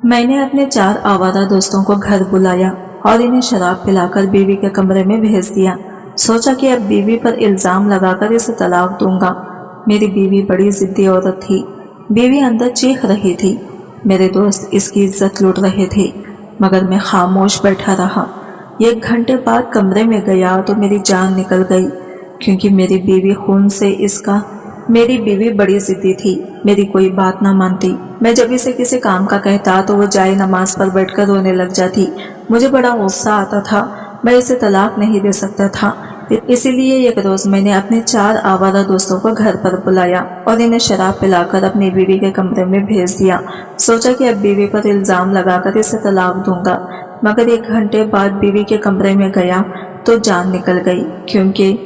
میں نے اپنے 4 آوارہ دوستوں کو گھر بلایا اور انہیں شراب پلاکر بیوی کے کمرے میں بھیج دیا۔ سوچا کہ اب بیوی پر الزام لگا کر اسے طلاق دوں گا۔ میری بیوی بڑی ضدی عورت تھی۔ بیوی اندر چیخ رہی تھی۔ میرے دوست اس کی عزت لوٹ رہے تھے، مگر میں خاموش بیٹھا رہا۔ 1 گھنٹے بعد کمرے میں گیا تو میری جان نکل گئی، کیونکہ میری بیوی خون سے میری بیوی بڑی ضدی تھی، میری کوئی بات نہ مانتی۔ میں جب اسے کسی کام کا کہتا تو وہ جائے نماز پر بیٹھ کر رونے لگ جاتی۔ مجھے بڑا غصہ آتا تھا، میں اسے طلاق نہیں دے سکتا تھا۔ اسی لیے ایک روز میں نے اپنے 4 آوارہ دوستوں کو گھر پر بلایا اور انہیں شراب پلا کر اپنی بیوی کے کمرے میں بھیج دیا۔ سوچا کہ اب بیوی پر الزام لگا کر اسے طلاق دوں گا، مگر 1 گھنٹے بعد بیوی کے کمرے میں گیا تو جان نکل گئی، کیونکہ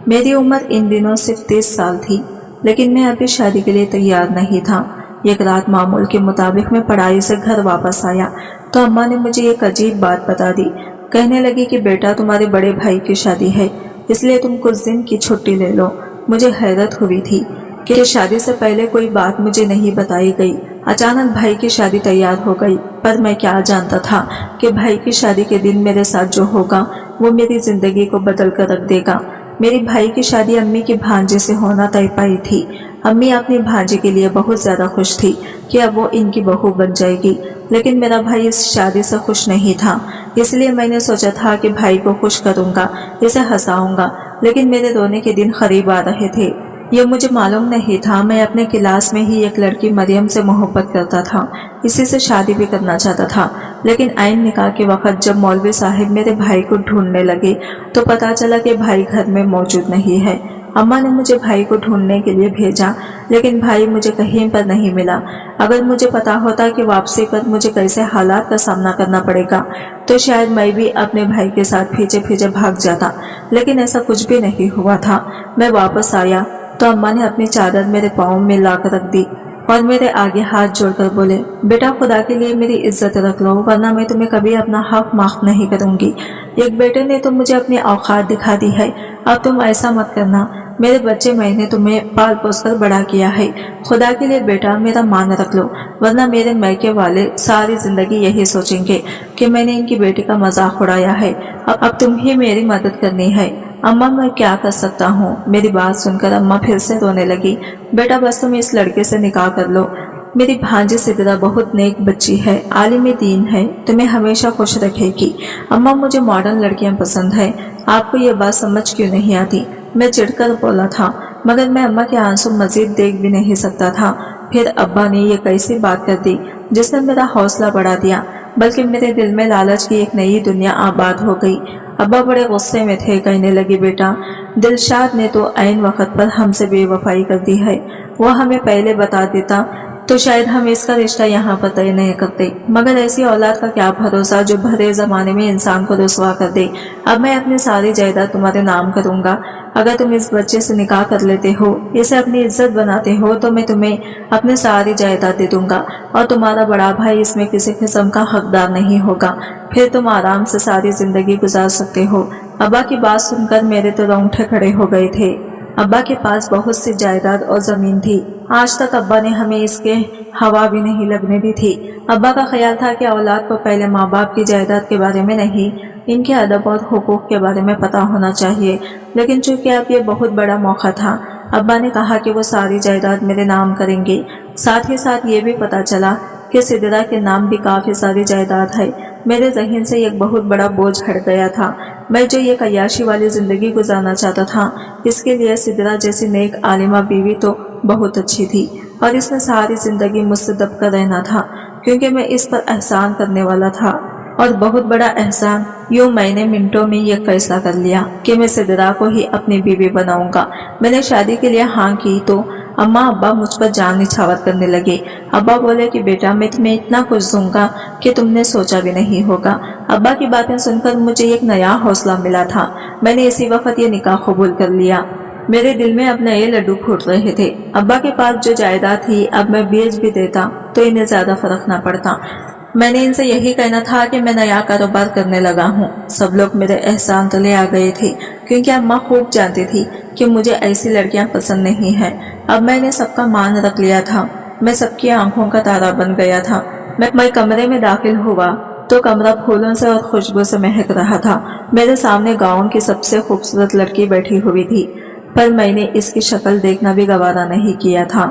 میری عمر ان دنوں صرف 30 سال تھی، لیکن میں ابھی شادی کے لیے تیار نہیں تھا۔ ایک رات معمول کے مطابق میں پڑھائی سے گھر واپس آیا تو اماں نے مجھے ایک عجیب بات بتا دی۔ کہنے لگی کہ بیٹا تمہارے بڑے بھائی کی شادی ہے، اس لیے تم کچھ دن کی چھٹی لے لو۔ مجھے حیرت ہوئی تھی کہ شادی سے پہلے کوئی بات مجھے نہیں بتائی گئی۔ اچانک بھائی کی شادی تیار ہو گئی، پر میں کیا جانتا تھا کہ بھائی کی شادی کے دن میرے ساتھ جو ہوگا وہ میری زندگی کو بدل کر رکھ دے گا۔ میری بھائی کی شادی امی کی بھانجے سے ہونا طے پائی تھی۔ امی اپنی بھانجے کے لیے بہت زیادہ خوش تھی کہ اب وہ ان کی بہو بن جائے گی، لیکن میرا بھائی اس شادی سے خوش نہیں تھا۔ اس لیے میں نے سوچا تھا کہ بھائی کو خوش کروں گا، اسے ہنساؤں گا، لیکن میرے رونے کے دن قریب آ رہے تھے۔ یہ مجھے معلوم نہیں تھا، میں اپنے کلاس میں ہی ایک لڑکی مریم سے محبت کرتا تھا، اسی سے شادی بھی کرنا چاہتا تھا، لیکن عین نکاح کے وقت جب مولوی صاحب میرے بھائی کو ڈھونڈنے لگے تو پتا چلا کہ بھائی گھر میں موجود نہیں ہے۔ اماں نے مجھے بھائی کو ڈھونڈنے کے لیے بھیجا، لیکن بھائی مجھے کہیں پر نہیں ملا۔ اگر مجھے پتا ہوتا کہ واپسی پر مجھے کیسے حالات کا سامنا کرنا پڑے گا تو شاید میں بھی اپنے بھائی کے ساتھ پیچھے پیچھے بھاگ جاتا، لیکن ایسا کچھ بھی نہیں ہوا تھا۔ میں واپس آیا تو اماں نے اپنی چادر میرے پاؤں میں لا کر رکھ دی اور میرے آگے ہاتھ جوڑ کر بولے، بیٹا خدا کے لیے میری عزت رکھ لو، ورنہ میں تمہیں کبھی اپنا حق معاف نہیں کروں گی۔ ایک بیٹے نے تو مجھے اپنی اوقات دکھا دی ہے، اب تم ایسا مت کرنا۔ میرے بچے میں نے تمہیں پال پوس کر بڑا کیا ہے، خدا کے لیے بیٹا میرا مان رکھ لو، ورنہ میرے میکے والے ساری زندگی یہی سوچیں گے کہ میں نے ان کی بیٹی کا مذاق اڑایا ہے۔ اب تم ہی میری مدد کرنی ہے۔ اماں میں کیا کر سکتا ہوں؟ میری بات سن کر اماں پھر سے رونے لگی۔ بیٹا بس تم اس لڑکے سے نکاح کر لو، میری بھانجی سدرا بہت نیک بچی ہے، عالم دین ہے، تمہیں ہمیشہ خوش رکھے گی۔ اماں مجھے ماڈرن لڑکیاں پسند ہیں، آپ کو یہ بات سمجھ کیوں نہیں آتی؟ میں چڑھ کر بولا تھا، مگر میں اماں کے آنسو مزید دیکھ بھی نہیں سکتا تھا۔ پھر ابا نے یہ کیسی بات کر دی جس نے میرا حوصلہ بڑھا دیا، بلکہ میرے دل میں لالچ کی ایک نئی دنیا آباد ہو گئی۔ ابا بڑے غصے میں تھے، کہنے لگے، بیٹا دلشاد نے تو عین وقت پر ہم سے بے وفائی کر دی ہے، وہ ہمیں پہلے بتا دیتا تو شاید ہم اس کا رشتہ یہاں پر طے نہیں کرتے، مگر ایسی اولاد کا کیا بھروسہ جو بھرے زمانے میں انسان کو رسوا کر دے۔ اب میں اپنی ساری جائیداد تمہارے نام کروں گا، اگر تم اس بچے سے نکاح کر لیتے ہو، اسے اپنی عزت بناتے ہو، تو میں تمہیں اپنی ساری جائیداد دے دوں گا اور تمہارا بڑا بھائی اس میں کسی قسم کا حقدار نہیں ہوگا، پھر تم آرام سے ساری زندگی گزار سکتے ہو۔ ابا کی بات سن کر میرے تو رونگٹے کھڑے ہو گئے تھے۔ ابا کے پاس بہت سی جائیداد اور زمین تھی، آج تک ابا نے ہمیں اس کے ہوا بھی نہیں لگنے دی تھی۔ ابا کا خیال تھا کہ اولاد کو پہلے ماں باپ کی جائیداد کے بارے میں نہیں، ان کے ادب اور حقوق کے بارے میں پتہ ہونا چاہیے، لیکن چونکہ اب یہ بہت بڑا موقع تھا، ابا نے کہا کہ وہ ساری جائیداد میرے نام کریں گے۔ ساتھ ہی ساتھ یہ بھی پتہ چلا کہ سدرا کے نام بھی کافی ساری جائیداد ہے۔ میرے ذہن سے ایک بہت بڑا بوجھ ہٹ گیا تھا۔ میں جو ایک عیاشی والی زندگی گزارنا چاہتا تھا، اس کے لیے سدرا جیسی نیک عالمہ بیوی تو بہت اچھی تھی، اور اس نے ساری زندگی مجھ سے دب کر رہنا تھا، کیونکہ میں اس پر احسان کرنے والا تھا، اور بہت بڑا احسان۔ یوں میں نے منٹوں میں یہ فیصلہ کر لیا کہ میں سدرا کو ہی اپنی بیوی بناؤں گا۔ میں نے شادی کے لیے ہاں کی تو اماں ابا مجھ پر جان نچھاور کرنے لگے۔ ابا بولے کہ بیٹا میں تمہیں اتنا کچھ دوں گا کہ تم نے سوچا بھی نہیں ہوگا۔ ابا کی باتیں سن کر مجھے ایک نیا حوصلہ ملا تھا۔ میں نے اسی وقت یہ نکاح قبول کر لیا۔ میرے دل میں اب نئے لڈو پھوٹ رہے تھے۔ ابا کے پاس جو جائیداد تھی اب میں بیچ بھی دیتا تو انہیں زیادہ فرق نہ پڑتا۔ میں نے ان سے یہی کہنا تھا کہ میں نیا کاروبار کرنے لگا ہوں۔ سب لوگ میرے احسان تلے آ گئے تھے، کیونکہ اماں خوب جانتی تھی کہ مجھے ایسی لڑکیاں پسند نہیں ہیں۔ اب میں نے سب کا مان رکھ لیا تھا، میں سب کی آنکھوں کا تارا بن گیا تھا۔ मैं कमरे में दाखिल हुआ तो कमरा फूलों से और खुशबू से महक रहा था। मेरे सामने गांव की सबसे खूबसूरत लड़की बैठी हुई थी, पर मैंने इसकी शक्ल देखना भी गवारा नहीं किया था,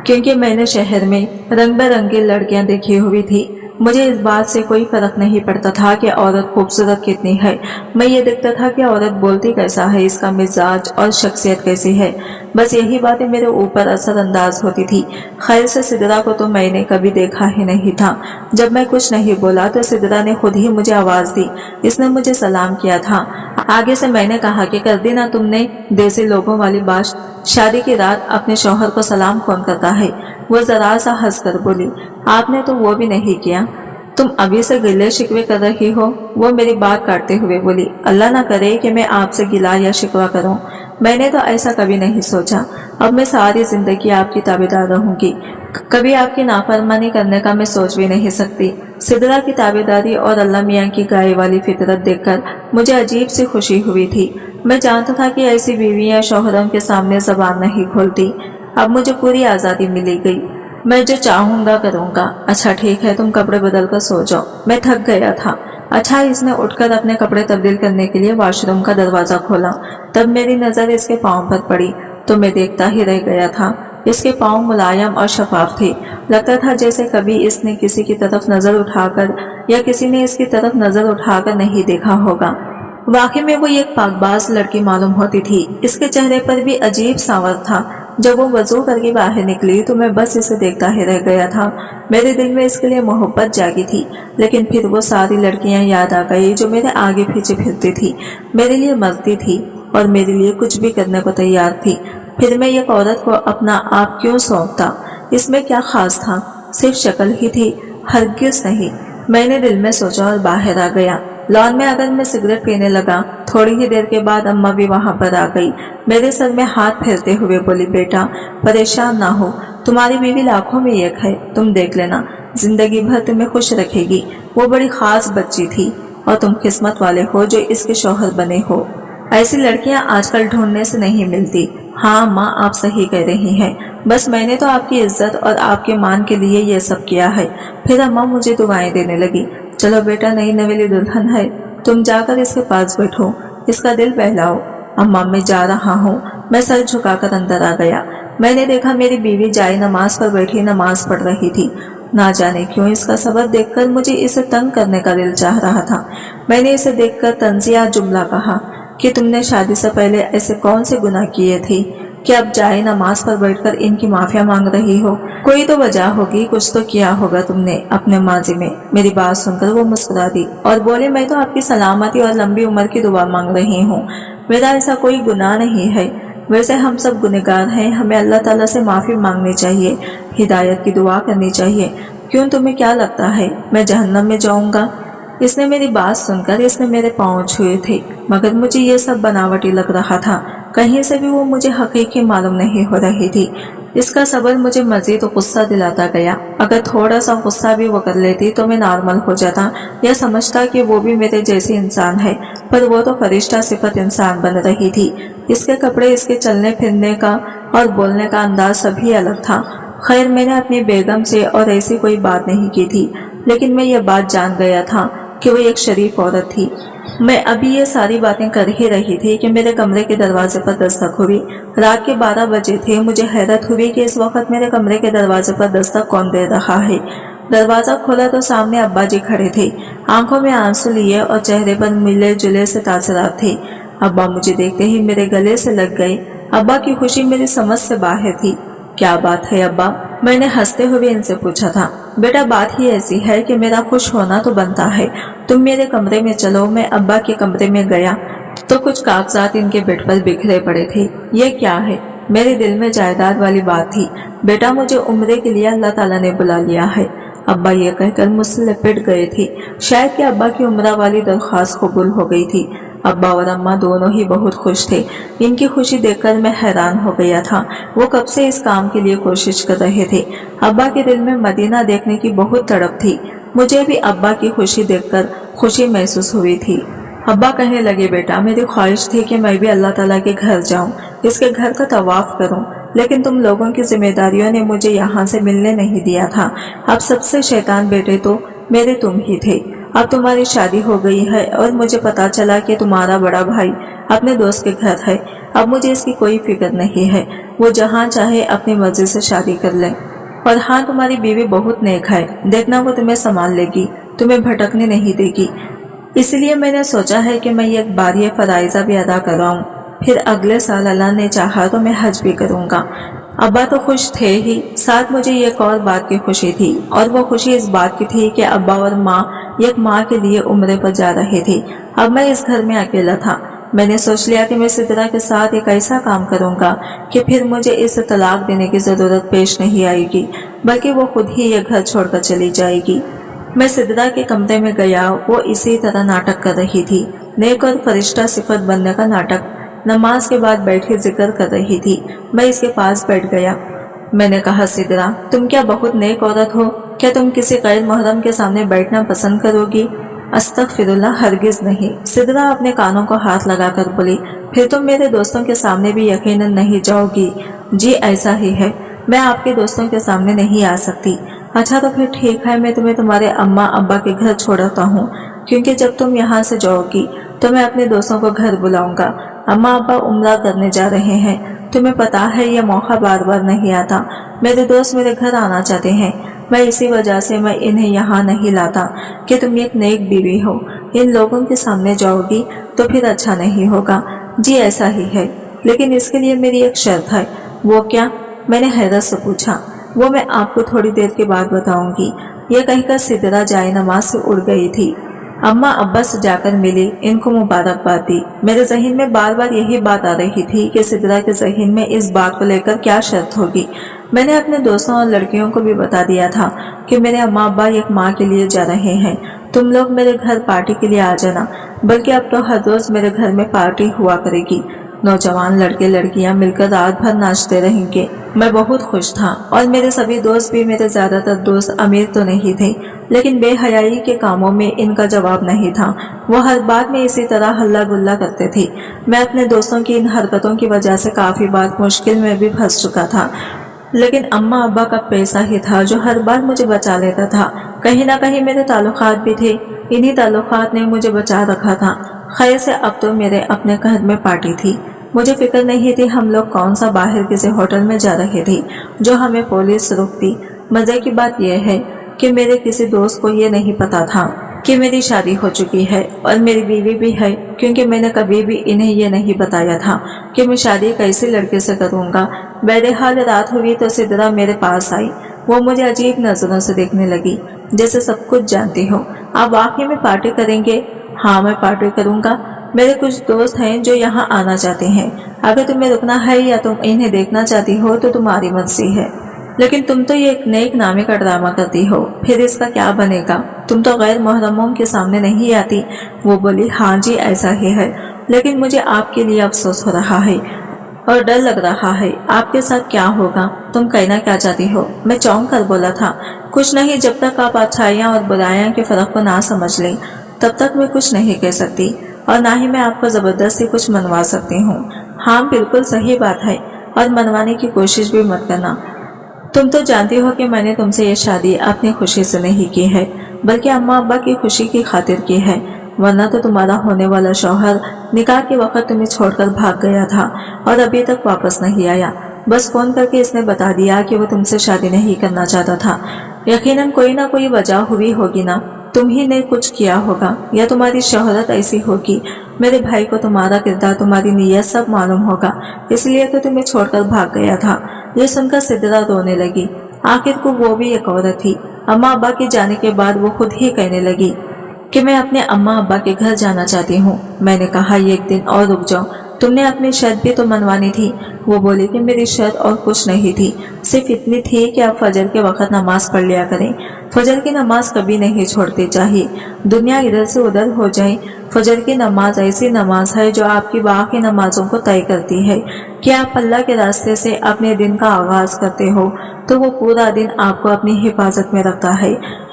क्योंकि मैंने शहर में रंग बिरंगी लड़कियां देखी हुई थी। मुझे इस बात से कोई फर्क नहीं पड़ता था कि औरत खूबसूरत कितनी है। मैं ये देखता था कि औरत बोलती कैसा है, इसका मिजाज और शख्सियत कैसी है। बस यही बातें मेरे ऊपर असरअंदाज होती थी। खैर से सिदरा को तो मैंने कभी देखा ही नहीं था। जब मैं कुछ नहीं बोला तो सिदरा ने खुद ही मुझे आवाज दी। इसने मुझे सलाम किया था। आगे से मैंने कहा कि कर दी ना तुमने देसी लोगों वाली बात, शादी की रात अपने शौहर को सलाम कौन करता है। वो जरा सा हंस कर बोली, आपने तो वो भी नहीं किया, तुम अभी से गिले शिकवे कर रही हो। वो मेरी बात काटते हुए बोली, अल्लाह ना करे कि मैं आपसे गिला या शिकवा करूं। मैंने तो ऐसा कभी नहीं सोचा। अब मैं सारी जिंदगी आपकी ताबेदार रहूंगी, कभी आपकी नाफरमानी करने का मैं सोच भी नहीं सकती। सिदरा की ताबेदारी और अल्लाह मियाँ की गाय वाली फितरत देखकर मुझे अजीब सी खुशी हुई थी। मैं जानता था कि ऐसी बीवियां शौहरों के सामने जबान नहीं खोलती। अब मुझे पूरी आज़ादी मिली गई, मैं जो चाहूंगा करूंगा। अच्छा ठीक है, तुम कपड़े बदल कर सो जाओ, मैं थक गया था। अच्छा, इसने उठकर अपने कपड़े तब्दील करने के लिए वॉशरूम का दरवाजा खोला। तब मेरी नजर इसके पाँव पर पड़ी तो मैं देखता ही रह गया था। इसके पाँव मुलायम और शफाफ थे। लगता था जैसे कभी इसने किसी की तरफ नजर उठाकर या किसी ने इसकी तरफ नजर उठाकर नहीं देखा होगा। वाकई में वो एक पाकबाज लड़की मालूम होती थी। इसके चेहरे पर भी अजीब सांवर था। जब वो वजू करके बाहर निकली तो मैं बस इसे देखता ही रह गया था। मेरे दिल में इसके लिए मोहब्बत जागी थी, लेकिन फिर वो सारी लड़कियां याद आ गई जो मेरे आगे पीछे फिरती थी, मेरे लिए मरती थी और मेरे लिए कुछ भी करने को तैयार थी। फिर मैं एक औरत को अपना आप क्यों सौंपता? इसमें क्या खास था? सिर्फ शक्ल ही थी, हरगिज नहीं। मैंने दिल में सोचा और बाहर आ गया। लॉन में अगर मैं सिगरेट पीने लगा। थोड़ी ही देर के बाद अम्मा भी वहां पर आ गई। मेरे सर में हाथ फेरते हुए बोली, बेटा परेशान ना हो, तुम्हारी बीवी लाखों में एक है, तुम देख लेना, जिंदगी भर तुम्हें खुश रखेगी। वो बड़ी खास बच्ची थी और तुम किस्मत वाले हो जो इसके शौहर बने हो। ऐसी लड़कियां आजकल ढूंढने से नहीं मिलती। हाँ माँ, आप सही कह रही हैं। बस मैंने तो आपकी इज्जत और आपके मान के लिए ये सब किया है। फिर अम्मा मुझे दुआएं देने लगी। चलो बेटा, नई नवेली दुल्हन है, तुम जाकर इसके पास बैठो, इसका दिल बहलाओ। अम्मा मैं जा रहा हूँ। मैं सर झुकाकर अंदर आ गया। मैंने देखा मेरी बीवी जाए नमाज पर बैठी नमाज पढ़ रही थी। ना जाने क्यों इसका सबब देखकर मुझे इसे तंग करने का दिल चाह रहा था। मैंने इसे देखकर तंजिया जुमला कहा कि तुमने शादी से पहले ऐसे कौन से गुनाह किए थे कि अब जाए नमाज पर बैठकर इनकी माफिया मांग रही हो? कोई तो वजह होगी, कुछ तो किया होगा तुमने अपने माजी में। मेरी बात सुनकर वो मुस्कुरा दी और बोले, मैं तो आपकी सलामती और लंबी उम्र की दुआ मांग रही हूँ, मेरा ऐसा कोई गुनाह नहीं है। वैसे हम सब गुनहगार हैं, हमें अल्लाह ताला से माफी मांगनी चाहिए, हिदायत की दुआ करनी चाहिए। क्यों, तुम्हें क्या लगता है मैं जहन्नम में जाऊंगा? इसने मेरी बात सुनकर इसने मेरे पाँव छुए थे, मगर मुझे ये सब बनावटी लग रहा था। कहीं से भी वो मुझे हकीकी मालूम नहीं हो रही थी। इसका सबर मुझे मजीद गुस्सा दिलाता गया। अगर थोड़ा सा गुस्सा भी वो कर लेती तो मैं नॉर्मल हो जाता या समझता कि वो भी मेरे जैसे इंसान है, पर वो तो फरिश्ता सिफत इंसान बन रही थी। इसके कपड़े, इसके चलने फिरने का और बोलने का अंदाज सभी अलग था। खैर, मैंने अपनी बेगम से और ऐसी कोई बात नहीं की थी, लेकिन मैं ये बात जान गया था कि वो एक शरीफ औरत थी। मैं अभी ये सारी बातें कर ही रही थी कि मेरे कमरे के दरवाजे पर दस्तक हुई। रात के 12 बजे थे। मुझे हैरत हुई कि इस वक्त मेरे कमरे के दरवाजे पर दस्तक कौन दे रहा है। दरवाजा खोला तो सामने अब्बा जी खड़े थे, आंखों में आंसू लिए और चेहरे पर मिले जुले से तासरात थे। अब्बा मुझे देखते ही मेरे गले से लग गए। अब्बा की खुशी मेरी समझ से बाहर थी। क्या बात है अब्बा? मैंने हंसते हुए इनसे पूछा था। बेटा, बात ही ऐसी है कि मेरा खुश होना तो बनता है। तुम मेरे कमरे में चलो। मैं अब्बा के कमरे में गया तो कुछ कागजात इनके बेड पर बिखरे पड़े थे। ये क्या है? मेरे दिल में जायदाद वाली बात थी। बेटा, मुझे उम्रे के लिए अल्लाह ताला ने बुला लिया है। अब्बा ये कहकर मुझसे लिपट गए थे। शायद कि अब्बा की उम्रा वाली दरख्वास्त कबूल हो गई थी। अब्बा और अम्मा दोनों ही बहुत खुश थे। इनकी खुशी देखकर मैं हैरान हो गया था। वो कब से इस काम के लिए कोशिश कर रहे थे। अब्बा के दिल में मदीना देखने की बहुत तड़प थी। मुझे भी अब्बा की खुशी देखकर खुशी महसूस हुई थी। अब्बा कहने लगे, बेटा मेरी ख्वाहिश थी कि मैं भी अल्लाह ताला के घर जाऊं, इसके घर का तवाफ करूं, लेकिन तुम लोगों की जिम्मेदारियों ने मुझे यहाँ से मिलने नहीं दिया था। अब सबसे शैतान बेटे तो मेरे तुम ही थे। अब तुम्हारी शादी हो गई है और मुझे पता चला कि तुम्हारा बड़ा भाई अपने दोस्त के घर है। अब मुझे इसकी कोई फिक्र नहीं है, वो जहाँ चाहे अपनी मर्जी से शादी कर ले। और हाँ, तुम्हारी बीवी बहुत नेक है, देखना वो तुम्हें संभाल लेगी, तुम्हें भटकने नहीं देगी। इसलिए मैंने सोचा है कि मैं एक बार ये फराइज़ा भी अदा कराऊं, फिर अगले साल अल्लाह ने चाहा तो मैं हज भी करूंगा। अब्बा तो खुश थे ही, साथ मुझे एक और बात की खुशी थी, और वो खुशी इस बात की थी कि अब्बा और माँ एक माँ के लिए उम्रे पर जा रहे थे। अब मैं इस घर में अकेला था। मैंने सोच लिया कि मैं सिद्रा के साथ एक ऐसा काम करूंगा कि फिर मुझे इस तलाक देने की जरूरत पेश नहीं आएगी, बल्कि वो खुद ही ये घर छोड़कर चली जाएगी। मैं सिद्रा के कमरे में गया। वो इसी तरह नाटक कर रही थी, नेक और फरिश्ता सिफत बनने का नाटक। नमाज के बाद बैठी जिक्र कर रही थी। मैं इसके पास बैठ गया। मैंने कहा, सिद्रा, तुम क्या बहुत नेक औरत हो? क्या तुम किसी गैर मोहरम के सामने बैठना पसंद करोगी? अस्तगफिरुल्लाह, हरगिज नहीं। सिद्रा अपने कानों को हाथ लगाकर बोली, फिर तुम मेरे दोस्तों के सामने भी यकीनन नहीं जाओगी? जी ऐसा ही है, मैं आपके दोस्तों के सामने नहीं आ सकती। अच्छा तो फिर ठीक है, मैं तुम्हें तुम्हारे अम्मा अब्बा के घर छोड़ता हूँ, क्योंकि जब तुम यहाँ से जाओगी तो मैं अपने दोस्तों को घर बुलाऊंगा। अम्मा अब्बा उम्रा करने जा रहे हैं, तुम्हें पता है ये मौका बार बार नहीं आता। मेरे दोस्त मेरे घर आना चाहते हैं, मैं इसी वजह से मैं इन्हें यहाँ नहीं लाता कि तुम एक नेक बीवी हो। इन लोगों के सामने जाओगी तो फिर अच्छा नहीं होगा। जी ऐसा ही है, लेकिन इसके लिए मेरी एक शर्त है। वो क्या? मैंने हैरत से पूछा। वो मैं आपको थोड़ी देर के बाद बताऊंगी। यह कहकर सिद्रा जाए नमाज से उड़ गई थी। अम्मा अब्बा से जाकर मिली, इनको मुबारकबाद दी। मेरे जहन में बार बार यही बात आ रही थी कि सिद्रा के जहन में इस बात को लेकर क्या शर्त होगी। मैंने अपने दोस्तों और लड़कियों को भी बता दिया था कि मेरे अम्मा अब्बा एक माँ के लिए जा रहे हैं, तुम लोग मेरे घर पार्टी के लिए आ जाना। बल्कि अब तो हर रोज मेरे घर में पार्टी हुआ करेगी। नौजवान लड़के लड़कियां मिलकर रात भर नाचते रहेंगे। मैं बहुत खुश था, और मेरे सभी दोस्त भी। मेरे ज्यादातर दोस्त अमीर तो नहीं थे, लेकिन बेहयाई के कामों में इनका जवाब नहीं था। वो हर बात में इसी तरह हल्ला गुल्ला करते थे। मैं अपने दोस्तों की इन हरकतों की वजह से काफी बार मुश्किल में भी फंस चुका था, लेकिन अम्मा अब्बा का पैसा ही था जो हर बार मुझे बचा लेता था। कहीं ना कहीं मेरे ताल्लुकात भी थे, इन्हीं ताल्लुकात ने मुझे बचा रखा था। खैर से अब तो मेरे अपने घर में पार्टी थी। मुझे फिक्र नहीं थी हम लोग कौन सा बाहर किसी होटल में जा रहे थे जो हमें पुलिस रोकती। मजे की बात यह है कि मेरे किसी दोस्त को ये नहीं पता था कि मेरी शादी हो चुकी है और मेरी बीवी भी है, क्योंकि मैंने कभी भी इन्हें ये नहीं बताया था कि मैं शादी कैसे लड़के से करूंगा। बहरहाल रात हुई तो सिद्रा मेरे पास आई। वो मुझे अजीब नजरों से देखने लगी, जैसे सब कुछ जानती हो। आप वाकई में पार्टी करेंगे? हाँ, मैं पार्टी करूंगा। मेरे कुछ दोस्त हैं जो यहाँ आना चाहते हैं। अगर तुम्हें रुकना है या तुम इन्हें देखना चाहती हो तो तुम्हारी मर्जी है, लेकिन तुम तो ये एक नेक नामे का ड्रामा करती हो, फिर इसका क्या बनेगा? तुम तो गैर मोहरमों के सामने नहीं आती। वो बोली, हाँ जी ऐसा ही है, लेकिन मुझे आपके लिए अफसोस हो रहा है और डर लग रहा है। आपके साथ क्या होगा? तुम कहना क्या चाहती हो? मैं चौंक कर बोला था, कुछ नहीं, जब तक आप अच्छाइयाँ और बुराइयाँ के फर्क को ना समझ लें तब तक मैं कुछ नहीं कह सकती, और ना ही मैं आपको जबरदस्ती कुछ मनवा सकती हूँ। हाँ बिल्कुल सही बात है, और मनवाने की कोशिश भी मत करना। तुम तो जानती हो कि मैंने तुमसे ये शादी अपनी खुशी से नहीं की है, बल्कि अम्मा अब्बा की खुशी की खातिर की है। वरना तो तुम्हारा होने वाला शौहर निकाह के वक्त तुम्हें छोड़कर भाग गया था और अभी तक वापस नहीं आया। बस फोन करके इसने बता दिया कि वो तुमसे शादी नहीं करना चाहता था। यकीनन कोई ना कोई वजह हुई होगी ना, तुम ही ने कुछ किया होगा, या तुम्हारी शोहरत ऐसी होगी। मेरे भाई को तुम्हारा किरदार, तुम्हारी नीयत सब मालूम होगा, इसलिए तो तुम्हें छोड़कर भाग गया था। ये सुनकर सिद्रा रोने लगी। आखिर को वो भी एक औरत थी। अम्मा अब्बा के जाने के बाद वो खुद ही कहने लगी कि मैं अपने अम्मा अब्बा के घर जाना चाहती हूँ। मैंने कहा, एक दिन और रुक जाओ, तुमने अपनी शर्त भी तो मनवानी थी। वो बोली कि मेरी शर्त और कुछ नहीं थी, सिर्फ इतनी थी कि आप फजर के वक्त नमाज पढ़ लिया करें। फजर की नमाज कभी नहीं छोड़ती चाहिए, दुनिया इधर से उधर हो जाए। फजर की नमाज ऐसी नमाज है जो आपकी बाकी नमाजों को तय करती है कि आप अल्लाह के रास्ते से अपने दिन का आगाज करते हो तो वो पूरा दिन आपको अपनी हिफाजत में रखता है।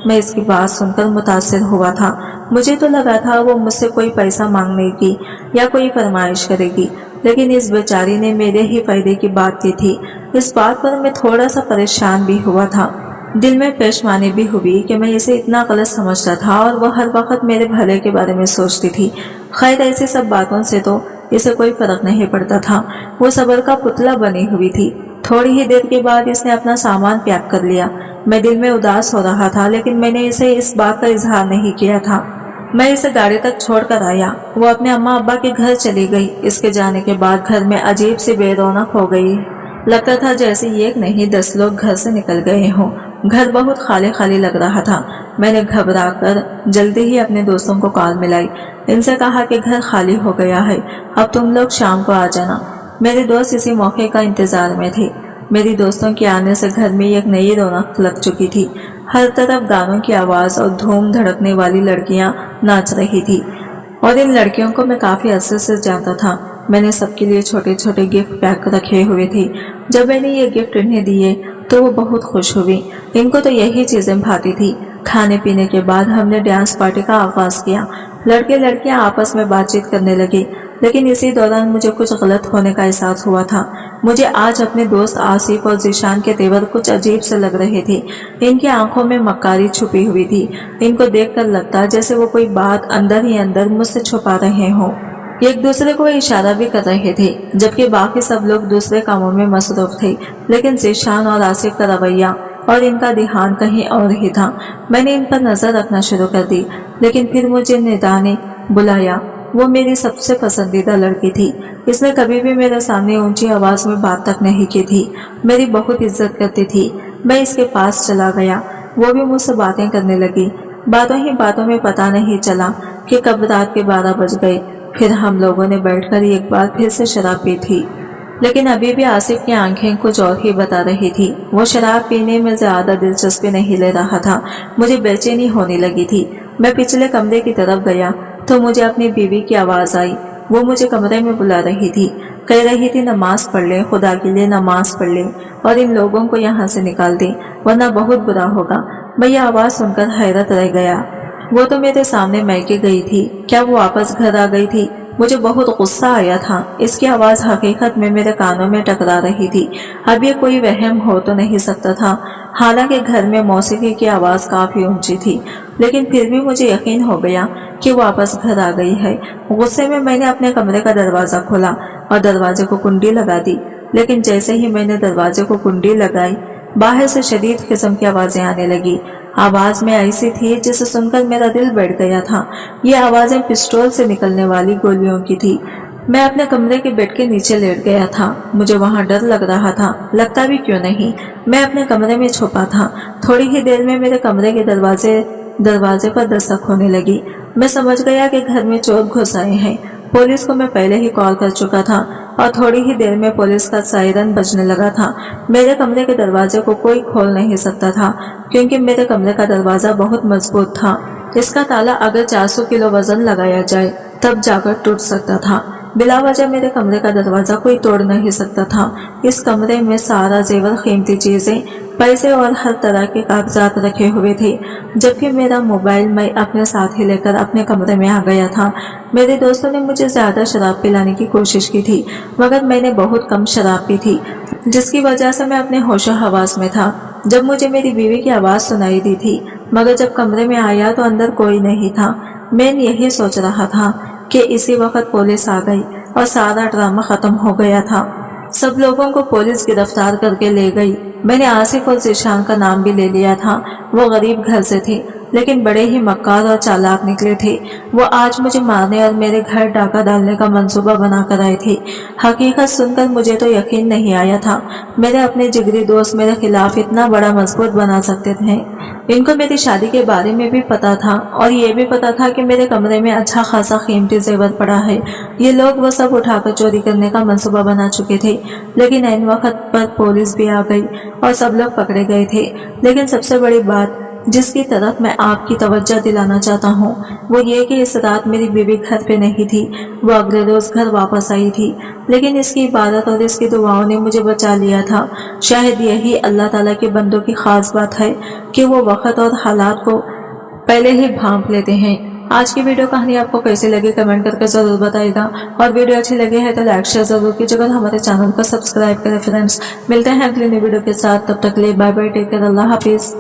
मैं इसकी बात सुनकर मुतासिर हुआ था। मुझे तो लगा था वो मुझसे कोई पैसा मांगने की या कोई फरमाइश करेगी। लेकिन इस बेचारी ने मेरे ही फायदे की बात की थी। इस बात पर मैं थोड़ा सा परेशान भी हुआ था। दिल में पेशमानी भी हुई कि मैं इसे इतना गलत समझता था और वो हर वक्त मेरे भले के बारे में सोचती थी। खैर ऐसी सब बातों से तो इसे कोई फर्क नहीं पड़ता था। वो सबर का पुतला बनी हुई थी। थोड़ी ही देर के बाद इसने अपना सामान पैक कर लिया। मैं दिल में उदास हो रहा था, लेकिन मैंने इसे इस बात का इजहार नहीं किया था। मैं इसे गाड़ी तक छोड़कर आया। वो अपने अम्मा अब्बा के घर चली गई। इसके जाने के बाद घर में अजीब सी बेरौनक हो गई। लगता था जैसे एक नहीं 10 लोग घर से निकल गए हों। घर बहुत खाली खाली लग रहा था। मैंने घबरा कर जल्दी ही अपने दोस्तों को कॉल मिलाई। इनसे कहा कि घर खाली हो गया है, अब तुम लोग शाम को आ जाना। मेरे दोस्त इसी मौके का इंतजार में थे। मेरी दोस्तों के आने से घर में एक नई रौनक लग चुकी थी। हर तरफ गानों की आवाज और धूम धड़कने वाली लड़कियां नाच रही थी, और इन लड़कियों को मैं काफी अरसे से जानता था। मैंने सबके लिए छोटे छोटे गिफ्ट पैक रखे हुए थे। जब मैंने ये गिफ्ट इन्हें दिए तो वो बहुत खुश हुई। इनको तो यही चीजें भाती थी। खाने पीने के बाद हमने डांस पार्टी का आगाज किया। लड़के लड़कियां आपस में बातचीत करने लगी, लेकिन इसी दौरान मुझे कुछ गलत होने का एहसास हुआ था। मुझे आज अपने दोस्त आसिफ और जीशान के तेवर कुछ अजीब से लग रहे थे। इनकी आंखों में मक्कारी छुपी हुई थी। इनको देखकर लगता जैसे वो कोई बात अंदर ही अंदर मुझसे छुपा रहे हों। एक दूसरे को इशारा भी कर रहे थे, जबकि बाकी सब लोग दूसरे कामों में मसरूफ थे। लेकिन जीशान और आसिफ का रवैया और इनका ध्यान कहीं और ही था। मैंने इन पर नजर रखना शुरू कर दी, लेकिन फिर मुझे निदा ने बुलाया। वो मेरी सबसे पसंदीदा लड़की थी। इसने कभी भी मेरे सामने ऊंची आवाज में बात तक नहीं की थी। मेरी बहुत इज्जत करती थी। मैं इसके पास चला गया। वो भी मुझसे बातें करने लगी। बातों ही बातों में पता नहीं चला कि कब रात के 12 बज गए। फिर हम लोगों ने बैठकर एक बार फिर से शराब पी थी, लेकिन अभी भी आसिफ की आंखें कुछ और ही बता रही थी। वो शराब पीने में ज्यादा दिलचस्पी नहीं ले रहा था। मुझे बेचैनी होने लगी थी। मैं पिछले कमरे की तरफ गया तो मुझे अपनी बीवी की आवाज आई। वो मुझे कमरे में बुला रही थी। कह रही थी नमाज पढ़ ले, खुदा के लिए नमाज पढ़ ले और इन लोगों को यहाँ से निकाल दे, वरना बहुत बुरा होगा। मैं ये आवाज सुनकर हैरत रह गया। वो तो मेरे सामने मैके गई थी, क्या वो वापस घर आ गई थी? मुझे बहुत गुस्सा आया था। इसकी आवाज हकीकत में मेरे कानों में टकरा रही थी। अब ये कोई वहम हो तो नहीं सकता था। हालांकि घर में मौसीकी की आवाज काफी ऊंची थी, लेकिन फिर भी मुझे यकीन हो गया कि वापस घर आ गई है। गुस्से में मैंने अपने कमरे का दरवाजा खोला और दरवाजे को कुंडी लगा दी। लेकिन जैसे ही मैंने दरवाजे को कुंडी लगाई, बाहर से शदीद किस्म की आवाजें आने लगी। आवाज में ऐसी थी जिसे सुनकर मेरा दिल बैठ गया था। ये आवाजें पिस्टल से निकलने वाली गोलियों की थी। मैं अपने कमरे के बेड के नीचे लेट गया था। मुझे वहां डर लग रहा था, लगता भी क्यों नहीं। मैं अपने कमरे में छुपा था। थोड़ी ही देर में मेरे कमरे के दरवाजे पर दस्तक होने लगी। मैं समझ गया कि घर में चोर घुस आए हैं। पुलिस को मैं पहले ही कॉल कर चुका था और थोड़ी ही देर में पुलिस का सायरन बजने लगा था। मेरे कमरे के दरवाजे को कोई खोल नहीं सकता था, क्योंकि मेरे कमरे का दरवाजा बहुत मजबूत था। इसका ताला अगर 400 किलो वजन लगाया जाए तब जाकर टूट सकता था। बिला वजह मेरे कमरे का दरवाजा कोई तोड़ नहीं सकता था। इस कमरे में सारा जेवर, कीमती चीजें, पैसे और हर तरह के कागजात रखे हुए थे, जबकि मेरा मोबाइल मैं अपने साथ ही लेकर अपने कमरे में आ गया था। मेरे दोस्तों ने मुझे ज्यादा शराब पिलाने की कोशिश की थी, मगर मैंने बहुत कम शराब पी थी, जिसकी वजह से मैं अपने होशो हवास में था। जब मुझे मेरी बीवी की आवाज सुनाई दी थी, मगर जब कमरे में आया तो अंदर कोई नहीं था। मैं यही सोच रहा था कि इसी वक्त पुलिस आ गई और सारा ड्रामा खत्म हो गया था। सब लोगों को पुलिस गिरफ्तार करके ले गई। मैंने आसिफ और जीशान का नाम भी ले लिया था। वो गरीब घर से थे, लेकिन बड़े ही मक्कार और चालाक निकले थे। वो आज मुझे मारने और मेरे घर डाका डालने का मंसूबा बनाकर आए थे। हकीकत सुनकर मुझे तो यकीन नहीं आया था मेरे अपने जिगरी दोस्त मेरे खिलाफ इतना बड़ा मजबूत बना सकते थे। इनको मेरी शादी के बारे में भी पता था और ये भी पता था कि मेरे कमरे में अच्छा खासा कीमती जेवर पड़ा है। ये लोग वो सब उठाकर चोरी करने का मंसूबा बना चुके थे, लेकिन ऐन वक्त पर पुलिस भी आ गई और सब लोग पकड़े गए थे। लेकिन सबसे बड़ी बात जिसकी तरफ मैं आपकी तवज्जो दिलाना चाहता हूँ, वो ये कि इस रात मेरी बीवी घर पे नहीं थी। वो अगले रोज घर वापस आई थी, लेकिन इसकी इबादत और इसकी दुआओं ने मुझे बचा लिया था। शायद यही अल्लाह ताला के बंदों की खास बात है कि वो वक्त और हालात को पहले ही भांप लेते हैं आज की वीडियो कहानी आपको कैसी लगी कमेंट करके जरूर बताइएगा, और वीडियो अच्छी लगी है तो लाइक शेयर जरूर कीजिएगा और हमारे चैनल को सब्सक्राइब करें फ्रेंड्स। मिलते हैं अगली नई वीडियो के साथ, तब तक के लिए बाय बाय, टेक केयर, अल्लाह हाफिज।